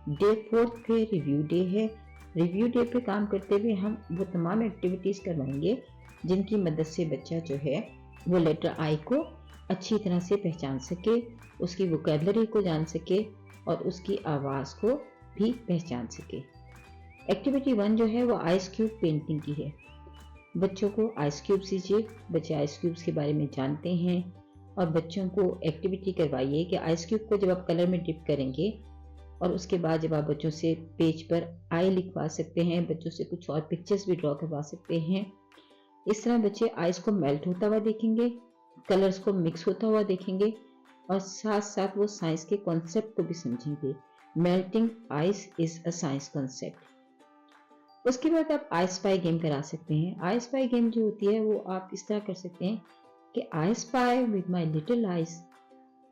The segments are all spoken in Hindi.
डे 4 पे रिव्यू डे है। रिव्यू डे पे काम करते हुए हम वो तमाम एक्टिविटीज करवाएंगे जिनकी मदद से बच्चा जो है वो लेटर आई को अच्छी तरह से पहचान सके, उसकी वोकैबुलरी को जान सके और उसकी आवाज को भी पहचान सके। एक्टिविटी 1 जो है वो आइस क्यूब पेंटिंग की है। बच्चों को आइस क्यूब्स दीजिए, बच्चे आइस क्यूब्स के बारे में जानते हैं और बच्चों को एक्टिविटी करवाइए कि आइस क्यूब को जब आप कलर में डिप करेंगे और उसके बाद जब आप बच्चों से पेज पर आई लिखवा सकते हैं, बच्चों से कुछ और पिक्चर्स भी ड्रॉ करवा सकते हैं। इस तरह बच्चे आइस को मेल्ट होता हुआ देखेंगे, कलर्स को मिक्स होता हुआ देखेंगे और साथ साथ वो साइंस के कॉन्सेप्ट को भी समझेंगे। Melting ice is a science concept. उसके बाद आप आई स्पाई गेम करा सकते हैं। आई स्पाई गेम जो होती है वो आप इस तरह कर सकते हैं कि I spy with my little eyes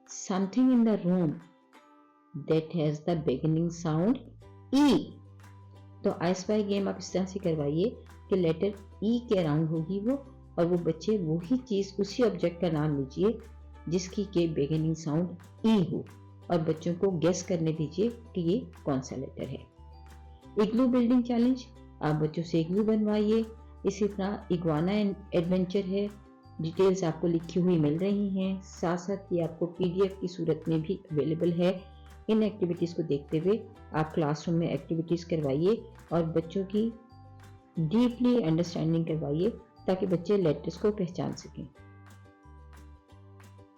something in the room that has the beginning sound E। तो आई स्पाई गेम आप इस तरह से करवाइए कि लेटर E के अराउंड होगी वो, और वो बच्चे वही चीज उसी ऑब्जेक्ट का नाम लीजिए जिसकी के बिगिनिंग साउंड E हो और बच्चों को गेस करने दीजिए कि ये कौन सा लेटर है। इग्लू बिल्डिंग चैलेंज, आप बच्चों से इग्लू बनवाइए। इसी तरह इग्वाना एडवेंचर है, डिटेल्स आपको लिखी हुई मिल रही हैं, साथ साथ ये आपको पीडीएफ की सूरत में भी अवेलेबल है। इन एक्टिविटीज को देखते हुए आप क्लासरूम में एक्टिविटीज करवाइए और बच्चों की डीपली अंडरस्टैंडिंग करवाइए ताकि बच्चे लेटर्स को पहचान सकें।